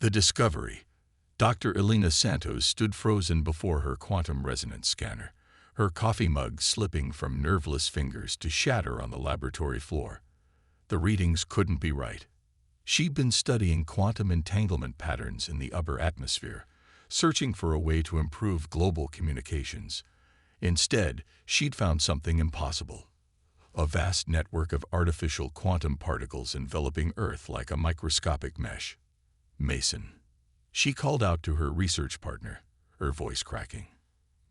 The discovery. Dr. Elena Santos stood frozen before her quantum resonance scanner, her coffee mug slipping from nerveless fingers to shatter on the laboratory floor. The readings couldn't be right. She'd been studying quantum entanglement patterns in the upper atmosphere, searching for a way to improve global communications. Instead, she'd found something impossible. A vast network of artificial quantum particles enveloping Earth like a microscopic mesh. Mason. She called out to her research partner, her voice cracking.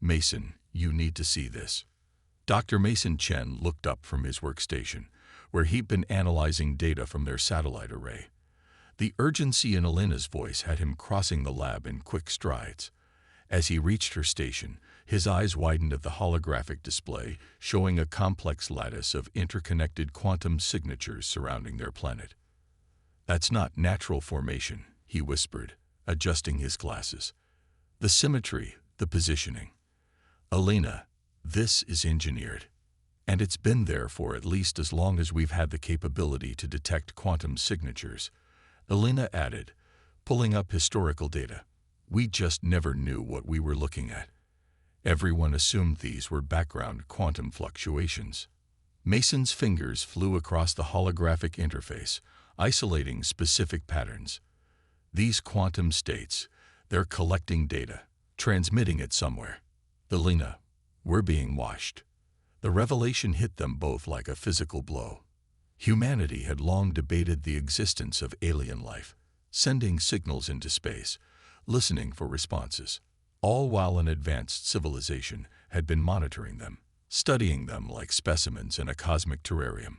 Mason, you need to see this. Dr. Mason Chen looked up from his workstation, where he'd been analyzing data from their satellite array. The urgency in Elena's voice had him crossing the lab in quick strides. As he reached her station, his eyes widened at the holographic display, showing a complex lattice of interconnected quantum signatures surrounding their planet. That's not natural formation, he whispered, adjusting his glasses. The symmetry, the positioning. Elena, this is engineered. And it's been there for at least as long as we've had the capability to detect quantum signatures. Elena added, pulling up historical data. We just never knew what we were looking at. Everyone assumed these were background quantum fluctuations. Mason's fingers flew across the holographic interface, isolating specific patterns. These quantum states, they're collecting data, transmitting it somewhere. Elena, we're being watched. The revelation hit them both like a physical blow. Humanity had long debated the existence of alien life, sending signals into space, listening for responses, all while an advanced civilization had been monitoring them, studying them like specimens in a cosmic terrarium.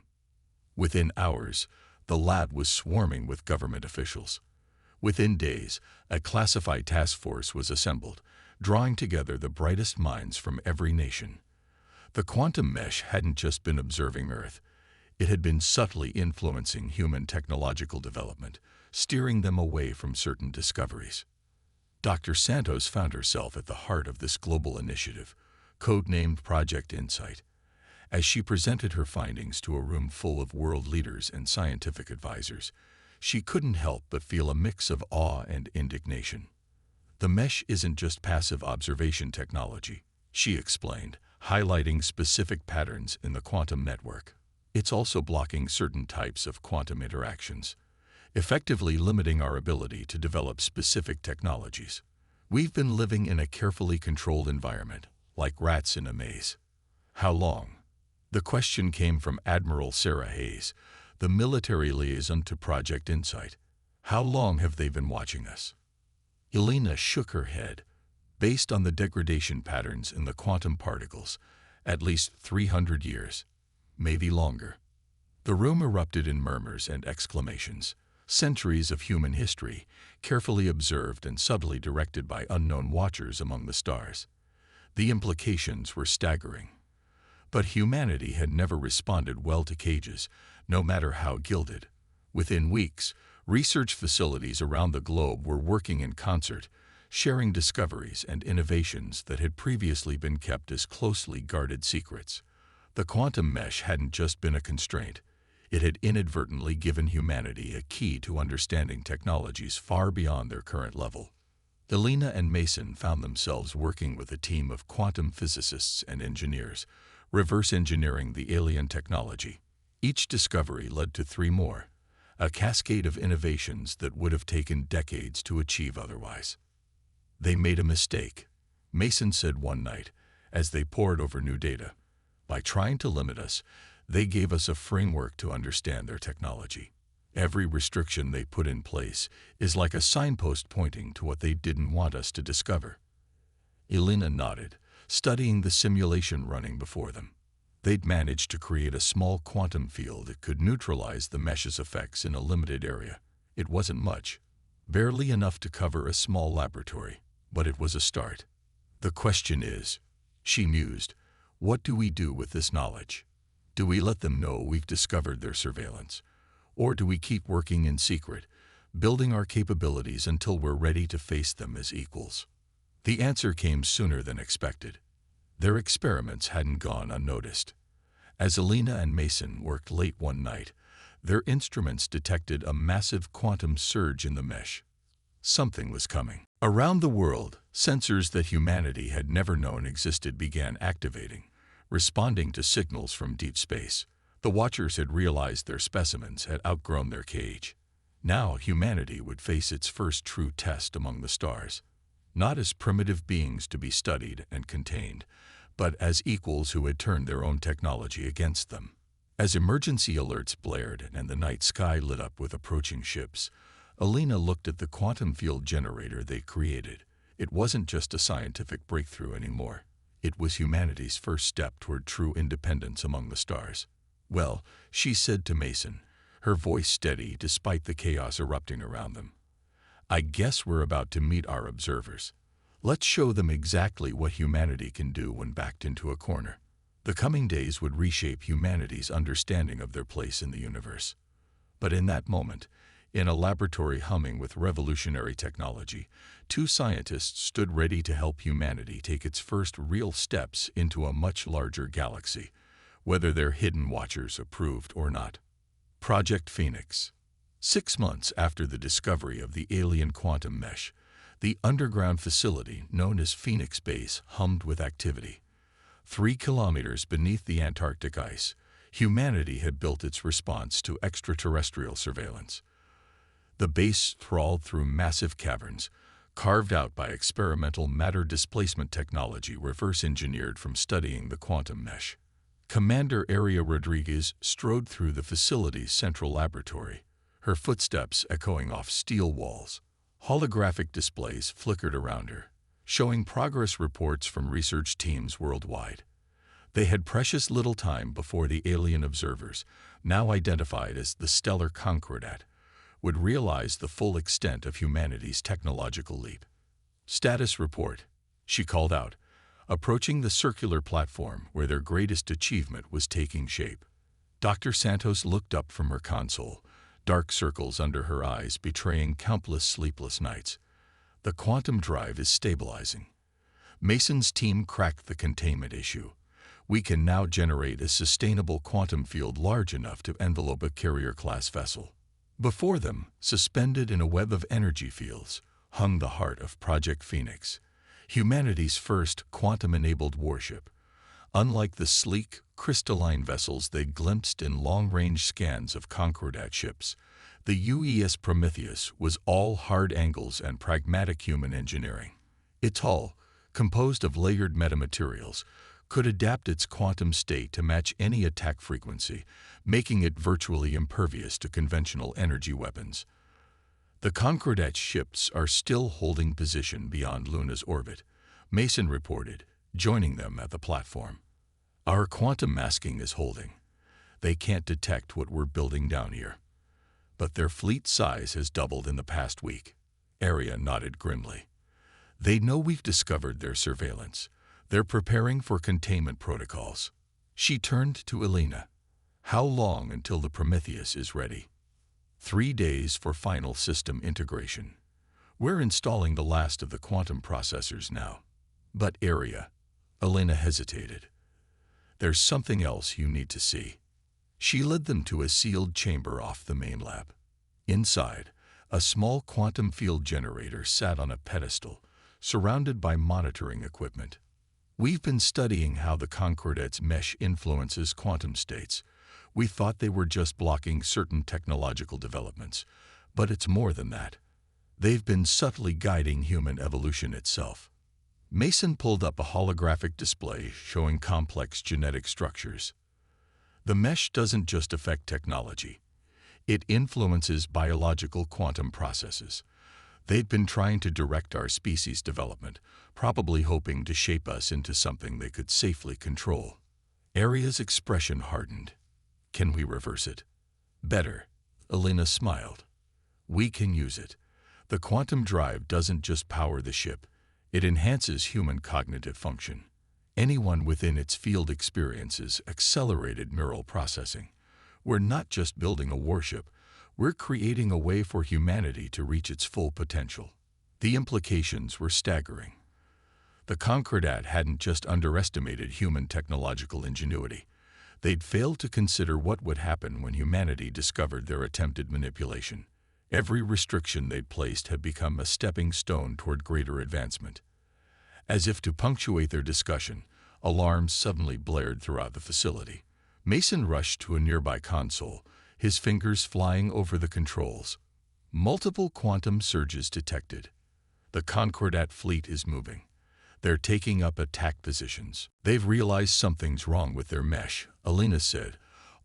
Within hours, the lab was swarming with government officials. Within days, a classified task force was assembled, drawing together the brightest minds from every nation. The quantum mesh hadn't just been observing Earth. It had been subtly influencing human technological development, steering them away from certain discoveries. Dr. Santos found herself at the heart of this global initiative, codenamed Project Insight. As she presented her findings to a room full of world leaders and scientific advisors, she couldn't help but feel a mix of awe and indignation. The mesh isn't just passive observation technology, she explained, highlighting specific patterns in the quantum network. It's also blocking certain types of quantum interactions, effectively limiting our ability to develop specific technologies. We've been living in a carefully controlled environment, like rats in a maze. How long? The question came from Admiral Sarah Hayes, the military liaison to Project Insight. How long have they been watching us? Elena shook her head. Based on the degradation patterns in the quantum particles, at least 300 years, maybe longer. The room erupted in murmurs and exclamations. Centuries of human history, carefully observed and subtly directed by unknown watchers among the stars. The implications were staggering. But humanity had never responded well to cages, no matter how gilded. Within weeks, research facilities around the globe were working in concert, sharing discoveries and innovations that had previously been kept as closely guarded secrets. The quantum mesh hadn't just been a constraint. It had inadvertently given humanity a key to understanding technologies far beyond their current level. Elena and Mason found themselves working with a team of quantum physicists and engineers, reverse engineering the alien technology. Each discovery led to 3 more, a cascade of innovations that would have taken decades to achieve otherwise. They made a mistake, Mason said one night, as they pored over new data. By trying to limit us, they gave us a framework to understand their technology. Every restriction they put in place is like a signpost pointing to what they didn't want us to discover. Elena nodded, studying the simulation running before them. They'd managed to create a small quantum field that could neutralize the mesh's effects in a limited area. It wasn't much, barely enough to cover a small laboratory, but it was a start. The question is, she mused, what do we do with this knowledge? Do we let them know we've discovered their surveillance? Or do we keep working in secret, building our capabilities until we're ready to face them as equals? The answer came sooner than expected. Their experiments hadn't gone unnoticed. As Elena and Mason worked late one night, their instruments detected a massive quantum surge in the mesh. Something was coming. Around the world, sensors that humanity had never known existed began activating, responding to signals from deep space. The Watchers had realized their specimens had outgrown their cage. Now humanity would face its first true test among the stars, not as primitive beings to be studied and contained, but as equals who had turned their own technology against them. As emergency alerts blared and the night sky lit up with approaching ships, Alina looked at the quantum field generator they created. It wasn't just a scientific breakthrough anymore. It was humanity's first step toward true independence among the stars. "Well," she said to Mason, her voice steady despite the chaos erupting around them, "I guess we're about to meet our observers. Let's show them exactly what humanity can do when backed into a corner." The coming days would reshape humanity's understanding of their place in the universe. But in that moment, in a laboratory humming with revolutionary technology, two scientists stood ready to help humanity take its first real steps into a much larger galaxy, whether their hidden watchers approved or not. Project Phoenix. 6 months after the discovery of the alien quantum mesh, the underground facility known as Phoenix Base hummed with activity. 3 kilometers beneath the Antarctic ice, humanity had built its response to extraterrestrial surveillance. The base crawled through massive caverns, carved out by experimental matter displacement technology reverse-engineered from studying the quantum mesh. Commander Aria Rodriguez strode through the facility's central laboratory, her footsteps echoing off steel walls. Holographic displays flickered around her, showing progress reports from research teams worldwide. They had precious little time before the alien observers, now identified as the stellar Concordat, would realize the full extent of humanity's technological leap. "Status report," she called out, approaching the circular platform where their greatest achievement was taking shape. Dr. Santos looked up from her console, dark circles under her eyes betraying countless sleepless nights. "The quantum drive is stabilizing. Mason's team cracked the containment issue. We can now generate a sustainable quantum field large enough to envelope a carrier-class vessel." Before them, suspended in a web of energy fields, hung the heart of Project Phoenix, humanity's first quantum-enabled warship. Unlike the sleek, crystalline vessels they'd glimpsed in long-range scans of Concordat ships, the UES Prometheus was all hard angles and pragmatic human engineering. Its hull, composed of layered metamaterials, could adapt its quantum state to match any attack frequency, making it virtually impervious to conventional energy weapons. The Concordat ships are still holding position beyond Luna's orbit, Mason reported, joining them at the platform. "Our quantum masking is holding. They can't detect what we're building down here. But their fleet size has doubled in the past week." Aria nodded grimly. "They know we've discovered their surveillance. They're preparing for containment protocols." She turned to Alina. "How long until the Prometheus is ready?" 3 days for final system integration. We're installing the last of the quantum processors now." "But Aria," Alina hesitated. "There's something else you need to see." She led them to a sealed chamber off the main lab. Inside, a small quantum field generator sat on a pedestal, surrounded by monitoring equipment. "We've been studying how the Concordat's mesh influences quantum states. We thought they were just blocking certain technological developments, but it's more than that. They've been subtly guiding human evolution itself." Mason pulled up a holographic display showing complex genetic structures. "The mesh doesn't just affect technology. It influences biological quantum processes. They'd been trying to direct our species' development, probably hoping to shape us into something they could safely control." Aria's expression hardened. "Can we reverse it?" "Better," Alina smiled. "We can use it. The quantum drive doesn't just power the ship. It enhances human cognitive function. Anyone within its field experiences accelerated neural processing. We're not just building a warship. We're creating a way for humanity to reach its full potential." The implications were staggering. The Concordat hadn't just underestimated human technological ingenuity. They'd failed to consider what would happen when humanity discovered their attempted manipulation. Every restriction they'd placed had become a stepping stone toward greater advancement. As if to punctuate their discussion, alarms suddenly blared throughout the facility. Mason rushed to a nearby console, his fingers flying over the controls. Multiple quantum surges detected. The Concordat fleet is moving. They're taking up attack positions. They've realized something's wrong with their mesh, Alina said,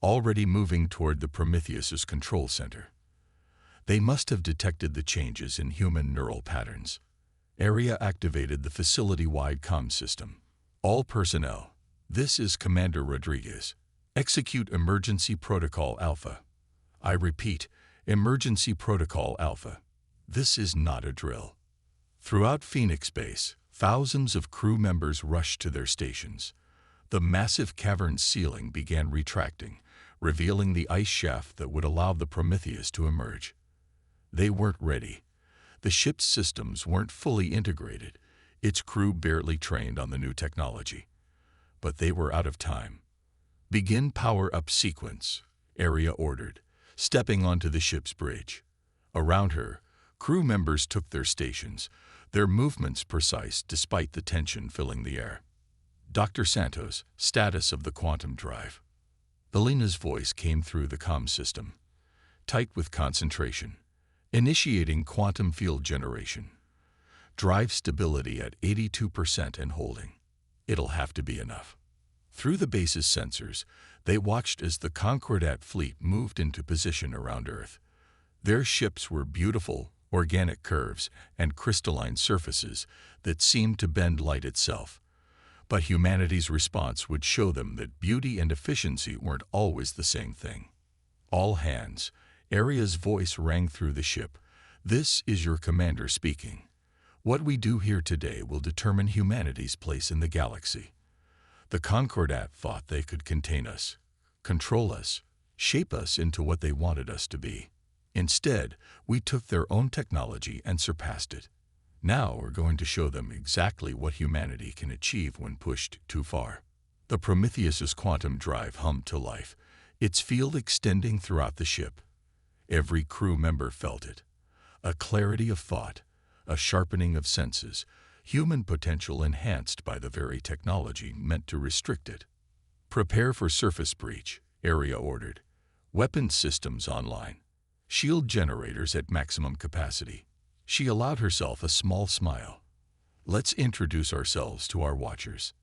already moving toward the Prometheus's control center. They must have detected the changes in human neural patterns. Area activated the facility-wide comm system. All personnel, this is Commander Rodriguez. Execute Emergency Protocol Alpha. I repeat, Emergency Protocol Alpha. This is not a drill. Throughout Phoenix Base, thousands of crew members rushed to their stations. The massive cavern ceiling began retracting, revealing the ice shaft that would allow the Prometheus to emerge. They weren't ready. The ship's systems weren't fully integrated, its crew barely trained on the new technology. But they were out of time. Begin power-up sequence, Area ordered, stepping onto the ship's bridge. Around her, crew members took their stations, their movements precise despite the tension filling the air. Dr. Santos, status of the quantum drive. Alina's voice came through the comm system, tight with concentration. Initiating quantum field generation. Drive stability at 82% and holding. It'll have to be enough. Through the base's sensors, they watched as the Concordat fleet moved into position around Earth. Their ships were beautiful, organic curves and crystalline surfaces that seemed to bend light itself. But humanity's response would show them that beauty and efficiency weren't always the same thing. All hands. Aria's voice rang through the ship. This is your commander speaking. What we do here today will determine humanity's place in the galaxy. The Concordat thought they could contain us, control us, shape us into what they wanted us to be. Instead, we took their own technology and surpassed it. Now we're going to show them exactly what humanity can achieve when pushed too far. The Prometheus's quantum drive hummed to life, its field extending throughout the ship. Every crew member felt it. A clarity of thought, a sharpening of senses, human potential enhanced by the very technology meant to restrict it. Prepare for surface breach, Area ordered. Weapons systems online. Shield generators at maximum capacity. She allowed herself a small smile. Let's introduce ourselves to our watchers.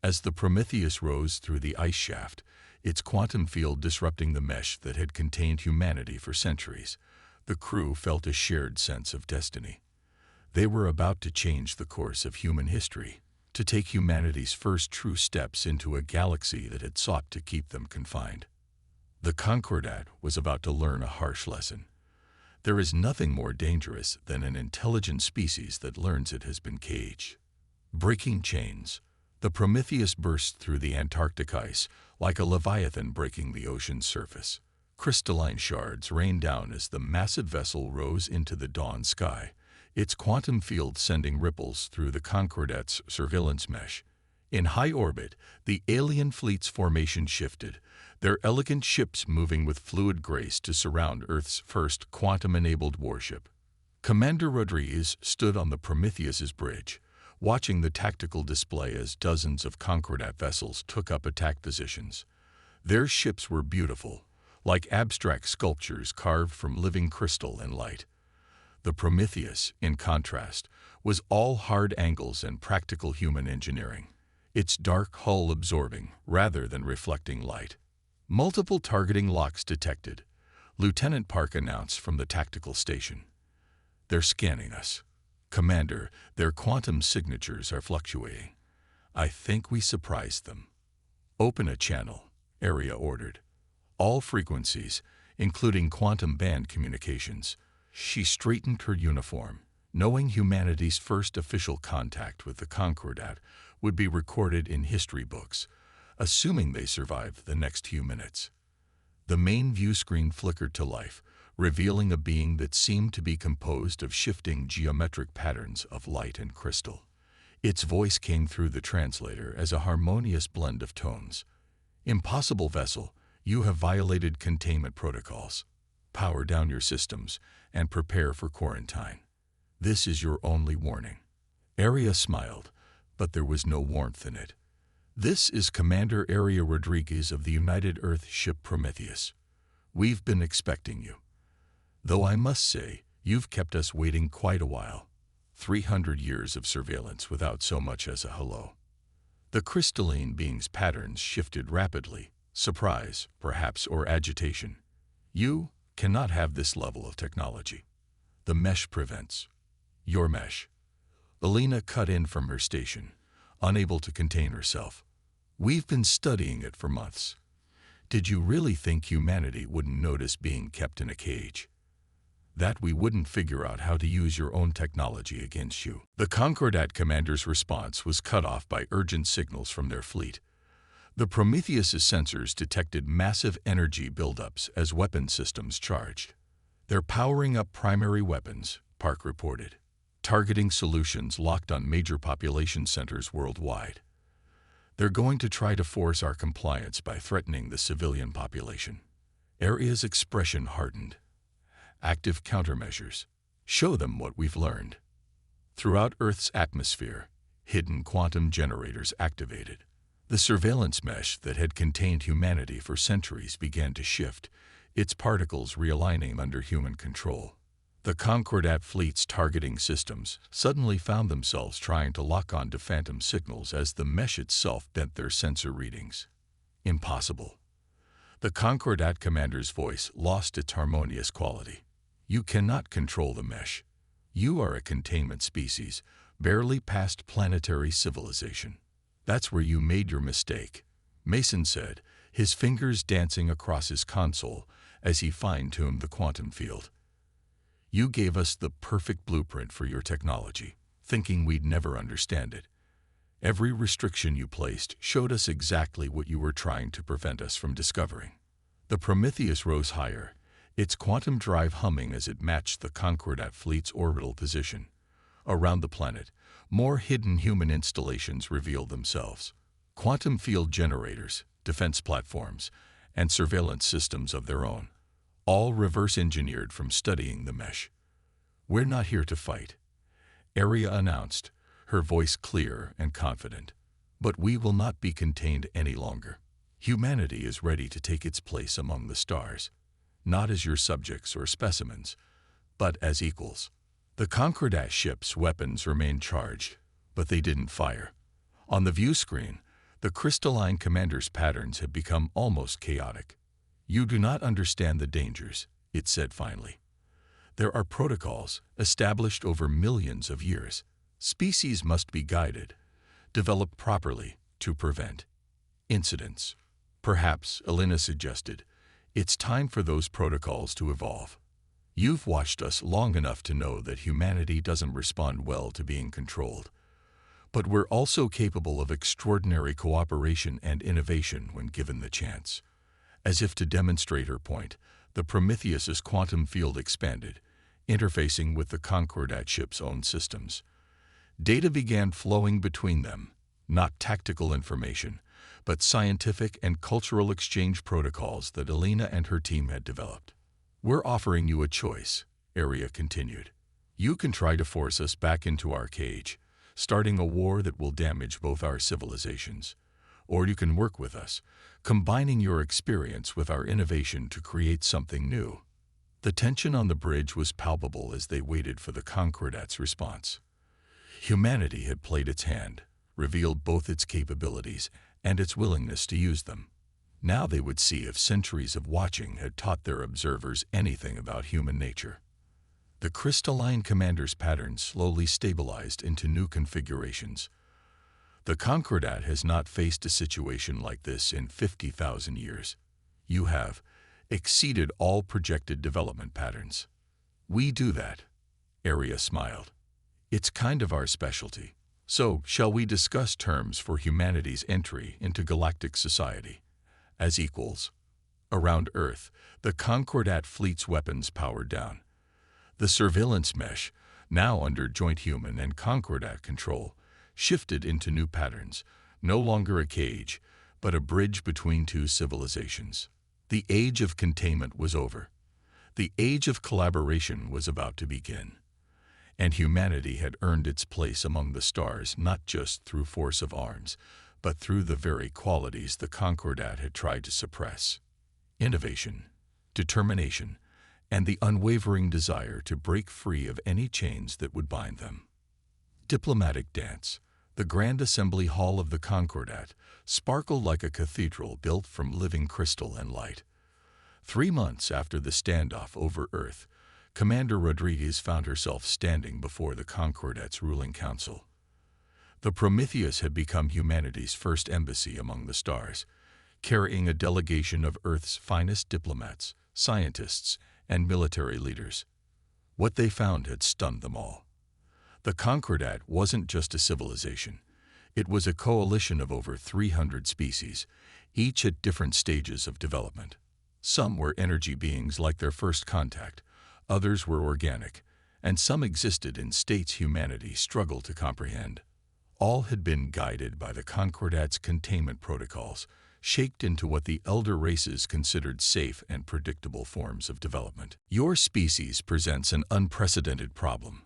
As the Prometheus rose through the ice shaft, its quantum field disrupting the mesh that had contained humanity for centuries, the crew felt a shared sense of destiny. They were about to change the course of human history, to take humanity's first true steps into a galaxy that had sought to keep them confined. The Concordat was about to learn a harsh lesson. There is nothing more dangerous than an intelligent species that learns it has been caged. Breaking chains. The Prometheus burst through the Antarctic ice like a leviathan breaking the ocean's surface. Crystalline shards rained down as the massive vessel rose into the dawn sky, its quantum field sending ripples through the Concordat's surveillance mesh. In high orbit, the alien fleet's formation shifted, their elegant ships moving with fluid grace to surround Earth's first quantum-enabled warship. Commander Rodriguez stood on the Prometheus's bridge, watching the tactical display as dozens of Concordat vessels took up attack positions. Their ships were beautiful, like abstract sculptures carved from living crystal and light. The Prometheus, in contrast, was all hard angles and practical human engineering, its dark hull absorbing rather than reflecting light. Multiple targeting locks detected, Lieutenant Park announced from the tactical station. They're scanning us. Commander, their quantum signatures are fluctuating. I think we surprised them. Open a channel, Area ordered. All frequencies, including quantum band communications. She straightened her uniform, knowing humanity's first official contact with the Concordat would be recorded in history books, assuming they survived the next few minutes. The main view screen flickered to life, revealing a being that seemed to be composed of shifting geometric patterns of light and crystal. Its voice came through the translator as a harmonious blend of tones. Impossible vessel, you have violated containment protocols. power down your systems and prepare for quarantine. This is your only warning." Aria smiled, but there was no warmth in it. "This is Commander Aria Rodriguez of the United Earth ship Prometheus. We've been expecting you. Though I must say, you've kept us waiting quite a while. 300 years of surveillance without so much as a hello." The crystalline being's patterns shifted rapidly, surprise, perhaps, or agitation. "You cannot have this level of technology. The mesh prevents." "Your mesh?" Elena cut in from her station, unable to contain herself. "We've been studying it for months. Did you really think humanity wouldn't notice being kept in a cage? That we wouldn't figure out how to use your own technology against you?" The Concordat commander's response was cut off by urgent signals from their fleet. The Prometheus's sensors detected massive energy buildups as weapon systems charged. "They're powering up primary weapons," Park reported. "Targeting solutions locked on major population centers worldwide. They're going to try to force our compliance by threatening the civilian population." Aria's expression hardened. "Active countermeasures. Show them what we've learned." Throughout Earth's atmosphere, hidden quantum generators activated. The surveillance mesh that had contained humanity for centuries began to shift, its particles realigning under human control. The Concordat fleet's targeting systems suddenly found themselves trying to lock on to phantom signals as the mesh itself bent their sensor readings. "Impossible." The Concordat commander's voice lost its harmonious quality. "You cannot control the mesh. You are a containment species, barely past planetary civilization. That's where you made your mistake," Mason said, his fingers dancing across his console as he fine-tuned the quantum field. "You gave us the perfect blueprint for your technology, thinking we'd never understand it. Every restriction you placed showed us exactly what you were trying to prevent us from discovering." The Prometheus rose higher, its quantum drive humming as it matched the Concordat fleet's orbital position. Around the planet, more hidden human installations revealed themselves. Quantum field generators, defense platforms, and surveillance systems of their own, all reverse-engineered from studying the mesh. "We're not here to fight," Aria announced, her voice clear and confident. "But we will not be contained any longer. Humanity is ready to take its place among the stars, not as your subjects or specimens, but as equals." The Concordat ship's weapons remained charged, but they didn't fire. On the view screen, the crystalline commander's patterns had become almost chaotic. "You do not understand the dangers," it said finally. "There are protocols established over millions of years. Species must be guided, developed properly to prevent incidents." "Perhaps," Elena suggested, "it's time for those protocols to evolve. You've watched us long enough to know that humanity doesn't respond well to being controlled. But we're also capable of extraordinary cooperation and innovation when given the chance." As if to demonstrate her point, the Prometheus's quantum field expanded, interfacing with the Concordat ship's own systems. Data began flowing between them, not tactical information, but scientific and cultural exchange protocols that Elena and her team had developed. "We're offering you a choice," Aria continued. "You can try to force us back into our cage, starting a war that will damage both our civilizations. Or you can work with us, combining your experience with our innovation to create something new." The tension on the bridge was palpable as they waited for the Concordat's response. Humanity had played its hand, revealed both its capabilities and its willingness to use them. Now they would see if centuries of watching had taught their observers anything about human nature. The crystalline commander's patterns slowly stabilized into new configurations. "The Concordat has not faced a situation like this in 50,000 years. You have exceeded all projected development patterns." "We do that," Aria smiled. "It's kind of our specialty. So, shall we discuss terms for humanity's entry into galactic society? As equals." Around Earth, the Concordat fleet's weapons powered down. The surveillance mesh, now under joint human and Concordat control, shifted into new patterns, no longer a cage, but a bridge between two civilizations. The age of containment was over. The age of collaboration was about to begin, and humanity had earned its place among the stars not just through force of arms, but through the very qualities the Concordat had tried to suppress: innovation, determination, and the unwavering desire to break free of any chains that would bind them. Diplomatic dance. The Grand Assembly Hall of the Concordat sparkled like a cathedral built from living crystal and light. 3 months after the standoff over Earth, Commander Rodriguez found herself standing before the Concordat's ruling council. The Prometheus had become humanity's first embassy among the stars, carrying a delegation of Earth's finest diplomats, scientists, and military leaders. What they found had stunned them all. The Concordat wasn't just a civilization. It was a coalition of over 300 species, each at different stages of development. Some were energy beings like their first contact, others were organic, and some existed in states humanity struggled to comprehend. All had been guided by the Concordat's containment protocols, shaped into what the elder races considered safe and predictable forms of development. Your species presents an unprecedented problem.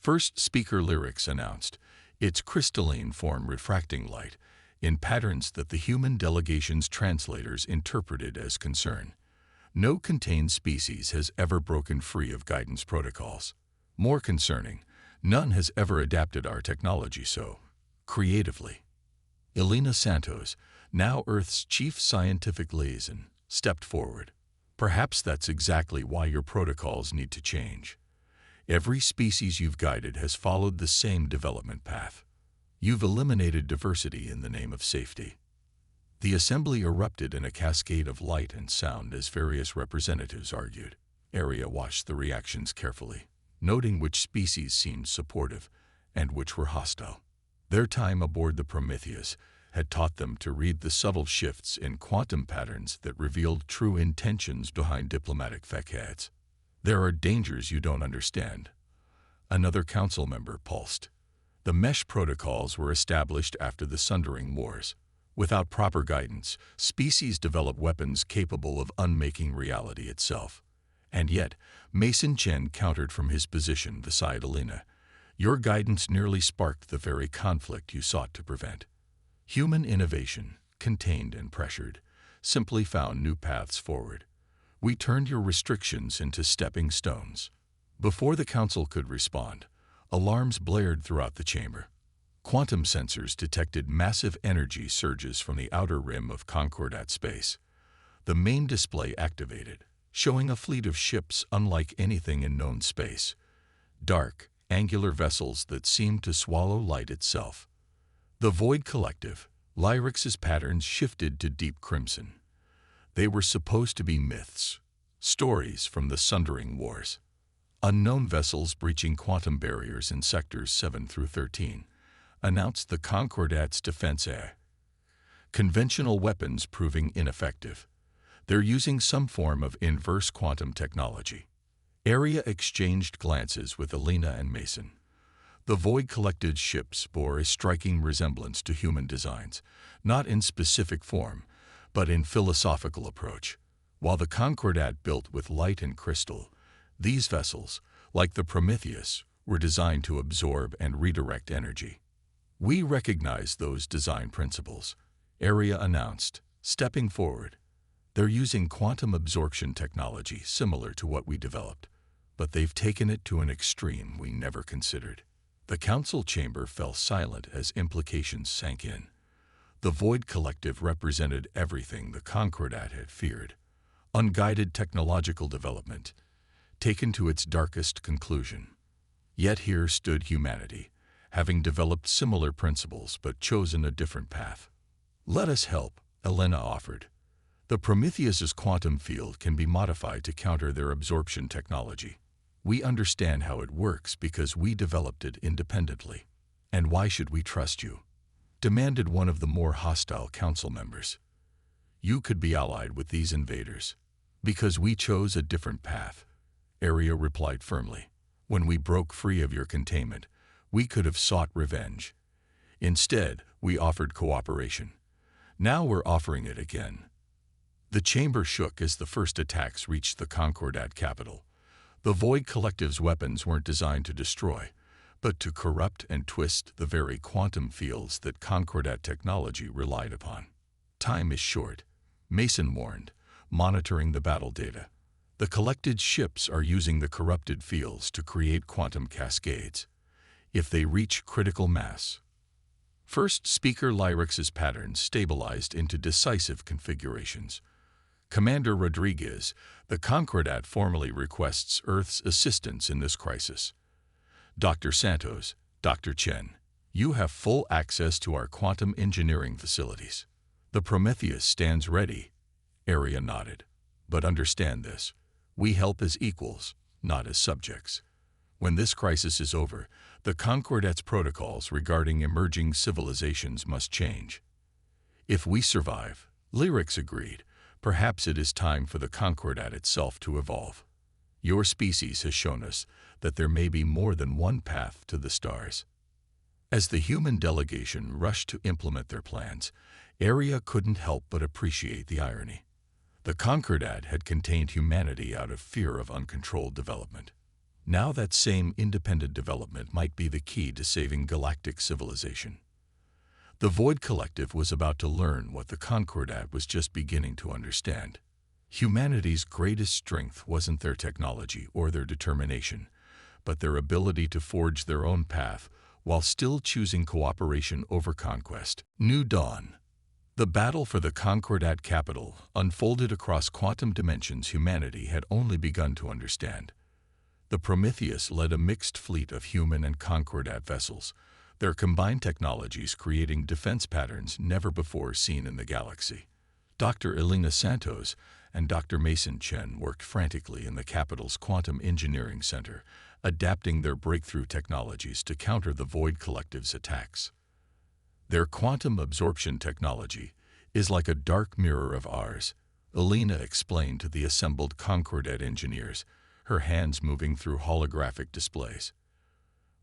First Speaker Lyrics announced, its crystalline form refracting light in patterns that the human delegation's translators interpreted as concern. No contained species has ever broken free of guidance protocols. More concerning, none has ever adapted our technology so creatively. Elena Santos, now Earth's chief scientific liaison, stepped forward. Perhaps that's exactly why your protocols need to change. Every species you've guided has followed the same development path. You've eliminated diversity in the name of safety. The assembly erupted in a cascade of light and sound as various representatives argued. Arya watched the reactions carefully, noting which species seemed supportive and which were hostile. Their time aboard the Prometheus had taught them to read the subtle shifts in quantum patterns that revealed true intentions behind diplomatic facades. There are dangers you don't understand. Another council member pulsed. The mesh protocols were established after the Sundering Wars. Without proper guidance, species develop weapons capable of unmaking reality itself. And yet, Mason Chen countered from his position beside Elena. Your guidance nearly sparked the very conflict you sought to prevent. Human innovation, contained and pressured, simply found new paths forward. We turned your restrictions into stepping stones. Before the council could respond, alarms blared throughout the chamber. Quantum sensors detected massive energy surges from the outer rim of Concordat space. The main display activated, showing a fleet of ships unlike anything in known space. Dark, angular vessels that seemed to swallow light itself. The Void Collective, Lyrix's patterns shifted to deep crimson. They were supposed to be myths, stories from the Sundering Wars. Unknown vessels breaching quantum barriers in sectors 7 through 13 announced the Concordat's defense air. Conventional weapons proving ineffective. They're using some form of inverse quantum technology. Arya exchanged glances with Elena and Mason. The Void Collected ships bore a striking resemblance to human designs, not in specific form, but in philosophical approach. While the Concordat built with light and crystal, these vessels, like the Prometheus, were designed to absorb and redirect energy. We recognize those design principles, Arya announced, stepping forward. They're using quantum absorption technology similar to what we developed, but they've taken it to an extreme we never considered. The council chamber fell silent as implications sank in. The Void Collective represented everything the Concordat had feared. Unguided technological development, taken to its darkest conclusion. Yet here stood humanity, having developed similar principles but chosen a different path. Let us help, Elena offered. The Prometheus's quantum field can be modified to counter their absorption technology. We understand how it works because we developed it independently. And why should we trust you? Demanded one of the more hostile council members. You could be allied with these invaders. Because we chose a different path, Arya replied firmly. When we broke free of your containment, we could have sought revenge. Instead, we offered cooperation. Now we're offering it again. The chamber shook as the first attacks reached the Concordat capital. The Void Collective's weapons weren't designed to destroy, but to corrupt and twist the very quantum fields that Concordat technology relied upon. Time is short, Mason warned, monitoring the battle data. The collected ships are using the corrupted fields to create quantum cascades. If they reach critical mass. First Speaker Lyrix's patterns stabilized into decisive configurations. Commander Rodriguez, the Concordat formally requests Earth's assistance in this crisis. Dr. Santos, Dr. Chen, you have full access to our quantum engineering facilities. The Prometheus stands ready. Area nodded. But understand this. We help as equals, not as subjects. When this crisis is over, the Concordat's protocols regarding emerging civilizations must change. If we survive, Lyrix agreed, perhaps it is time for the Concordat itself to evolve. Your species has shown us that there may be more than one path to the stars. As the human delegation rushed to implement their plans, Area couldn't help but appreciate the irony. The Concordat had contained humanity out of fear of uncontrolled development. Now that same independent development might be the key to saving galactic civilization. The Void Collective was about to learn what the Concordat was just beginning to understand. Humanity's greatest strength wasn't their technology or their determination, but their ability to forge their own path while still choosing cooperation over conquest. New dawn. The battle for the Concordat capital unfolded across quantum dimensions humanity had only begun to understand. The Prometheus led a mixed fleet of human and Concordat vessels, their combined technologies creating defense patterns never before seen in the galaxy. Dr. Elena Santos and Dr. Mason Chen worked frantically in the capital's Quantum Engineering Center, adapting their breakthrough technologies to counter the Void Collective's attacks. Their quantum absorption technology is like a dark mirror of ours, Elena explained to the assembled Concordat engineers, her hands moving through holographic displays.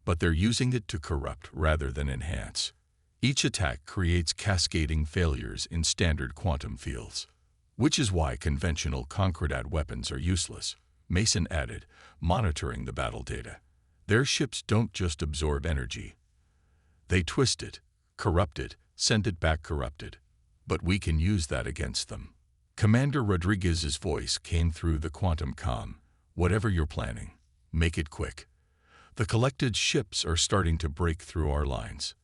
But they're using it to corrupt rather than enhance. Each attack creates cascading failures in standard quantum fields, which is why conventional Concordat weapons are useless, Mason added, monitoring the battle data. Their ships don't just absorb energy. They twist it, corrupt it, send it back corrupted. But we can use that against them. Commander Rodriguez's voice came through the quantum comm. Whatever you're planning, make it quick. The collected ships are starting to break through our lines.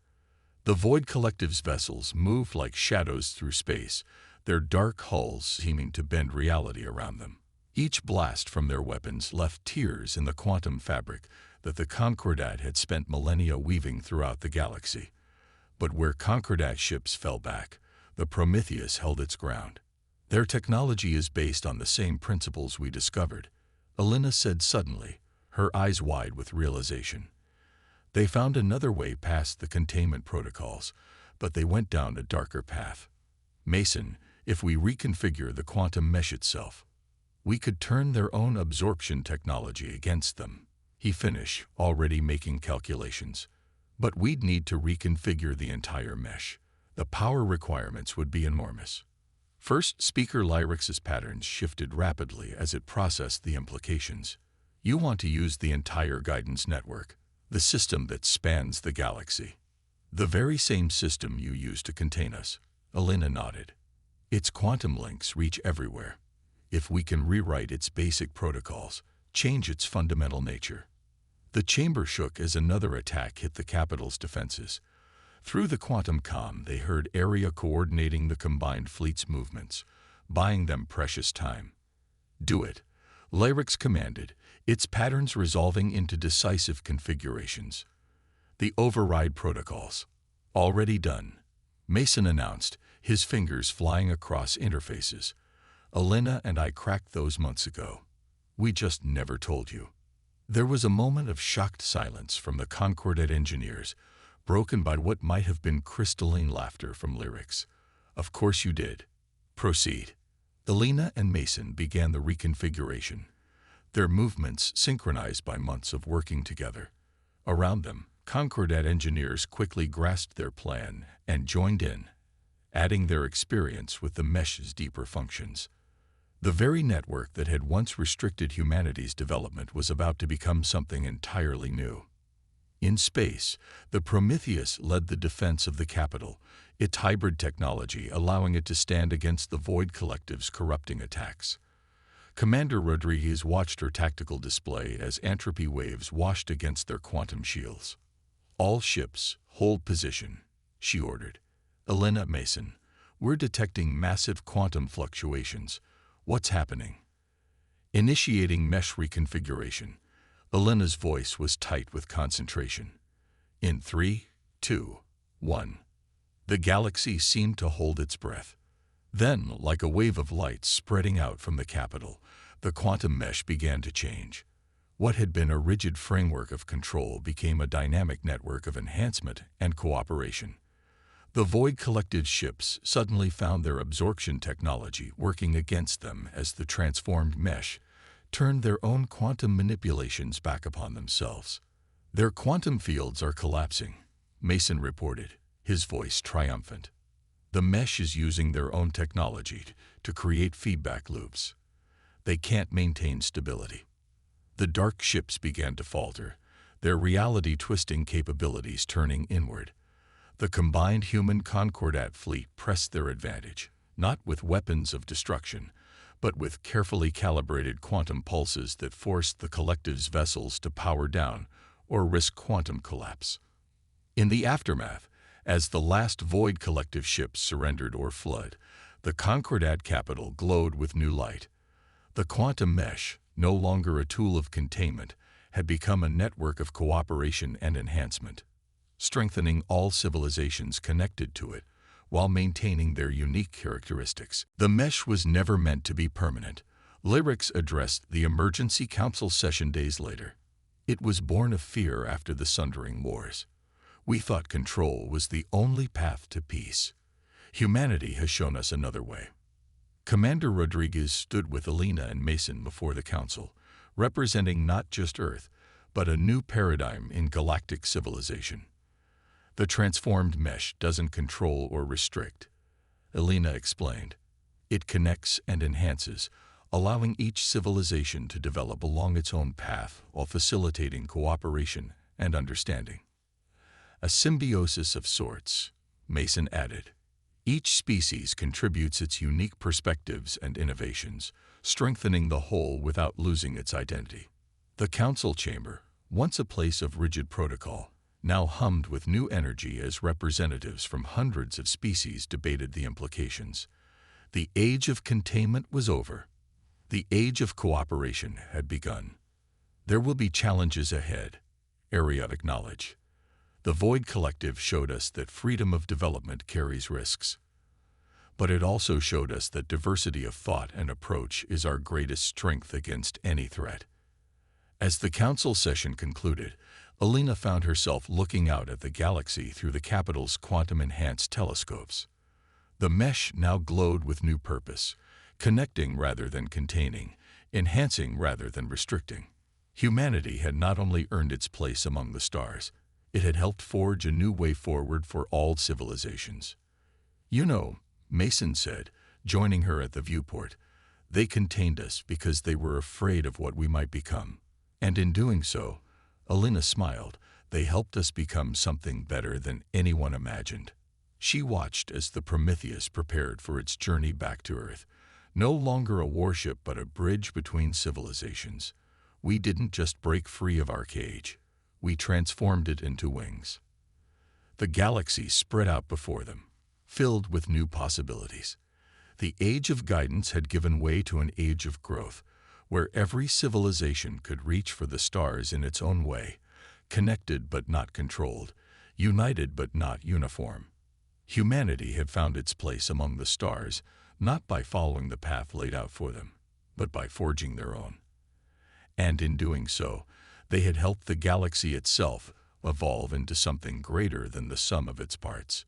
The Void Collective's vessels move like shadows through space, their dark hulls seeming to bend reality around them. Each blast from their weapons left tears in the quantum fabric that the Concordat had spent millennia weaving throughout the galaxy. But where Concordat ships fell back, the Prometheus held its ground. Their technology is based on the same principles we discovered, Elena said suddenly, her eyes wide with realization. They found another way past the containment protocols, but they went down a darker path. Mason, if we reconfigure the quantum mesh itself, we could turn their own absorption technology against them. He finished, already making calculations. But we'd need to reconfigure the entire mesh. The power requirements would be enormous. First, Speaker Lyrix's patterns shifted rapidly as it processed the implications. You want to use the entire guidance network, the system that spans the galaxy. The very same system you use to contain us, Elena nodded. Its quantum links reach everywhere. If we can rewrite its basic protocols, change its fundamental nature. The chamber shook as another attack hit the capital's defenses. Through the quantum comm, they heard Area coordinating the combined fleet's movements, buying them precious time. Do it, Lyrix commanded, its patterns resolving into decisive configurations. The override protocols. Already done, Mason announced, his fingers flying across interfaces. Elena and I cracked those months ago. We just never told you. There was a moment of shocked silence from the Concordat engineers, broken by what might have been crystalline laughter from Lyrix. Of course you did. Proceed. Elena and Mason began the reconfiguration, their movements synchronized by months of working together. Around them, Concordat engineers quickly grasped their plan and joined in, adding their experience with the mesh's deeper functions. The very network that had once restricted humanity's development was about to become something entirely new. In space, the Prometheus led the defense of the capital, its hybrid technology allowing it to stand against the Void Collective's corrupting attacks. Commander Rodriguez watched her tactical display as entropy waves washed against their quantum shields. "All ships, hold position," she ordered. "Elena, Mason, we're detecting massive quantum fluctuations. What's happening?" Initiating mesh reconfiguration. Elena's voice was tight with concentration. In 3, 2, 1. The galaxy seemed to hold its breath. Then, like a wave of light spreading out from the capital, the quantum mesh began to change. What had been a rigid framework of control became a dynamic network of enhancement and cooperation. The Void Collective's ships suddenly found their absorption technology working against them as the transformed mesh turned their own quantum manipulations back upon themselves. "Their quantum fields are collapsing," Mason reported, his voice triumphant. "The mesh is using their own technology to create feedback loops. They can't maintain stability." The dark ships began to falter, their reality-twisting capabilities turning inward. The combined human Concordat fleet pressed their advantage, not with weapons of destruction, but with carefully calibrated quantum pulses that forced the Collective's vessels to power down or risk quantum collapse. In the aftermath, as the last Void Collective ships surrendered or fled, the Concordat capital glowed with new light. The quantum mesh, no longer a tool of containment, had become a network of cooperation and enhancement, strengthening all civilizations connected to it while maintaining their unique characteristics. The mesh was never meant to be permanent. Lyrics addressed the Emergency Council session days later. It was born of fear after the Sundering Wars. "We thought control was the only path to peace. Humanity has shown us another way." Commander Rodriguez stood with Elena and Mason before the Council, representing not just Earth, but a new paradigm in galactic civilization. "The transformed mesh doesn't control or restrict," Elena explained. "It connects and enhances, allowing each civilization to develop along its own path while facilitating cooperation and understanding." "A symbiosis of sorts," Mason added. "Each species contributes its unique perspectives and innovations, strengthening the whole without losing its identity." The council chamber, once a place of rigid protocol, now hummed with new energy as representatives from hundreds of species debated the implications. The age of containment was over. The age of cooperation had begun. "There will be challenges ahead," Area acknowledged. "The Void Collective showed us that freedom of development carries risks. But it also showed us that diversity of thought and approach is our greatest strength against any threat." As the council session concluded, Elena found herself looking out at the galaxy through the capital's quantum-enhanced telescopes. The mesh now glowed with new purpose, connecting rather than containing, enhancing rather than restricting. Humanity had not only earned its place among the stars, it had helped forge a new way forward for all civilizations. "You know," Mason said, joining her at the viewport, "they contained us because they were afraid of what we might become. And in doing so," Elena smiled, "they helped us become something better than anyone imagined." She watched as the Prometheus prepared for its journey back to Earth, no longer a warship but a bridge between civilizations. "We didn't just break free of our cage, we transformed it into wings." The galaxy spread out before them, filled with new possibilities. The age of guidance had given way to an age of growth, where every civilization could reach for the stars in its own way, connected but not controlled, united but not uniform. Humanity had found its place among the stars, not by following the path laid out for them, but by forging their own. And in doing so, they had helped the galaxy itself evolve into something greater than the sum of its parts.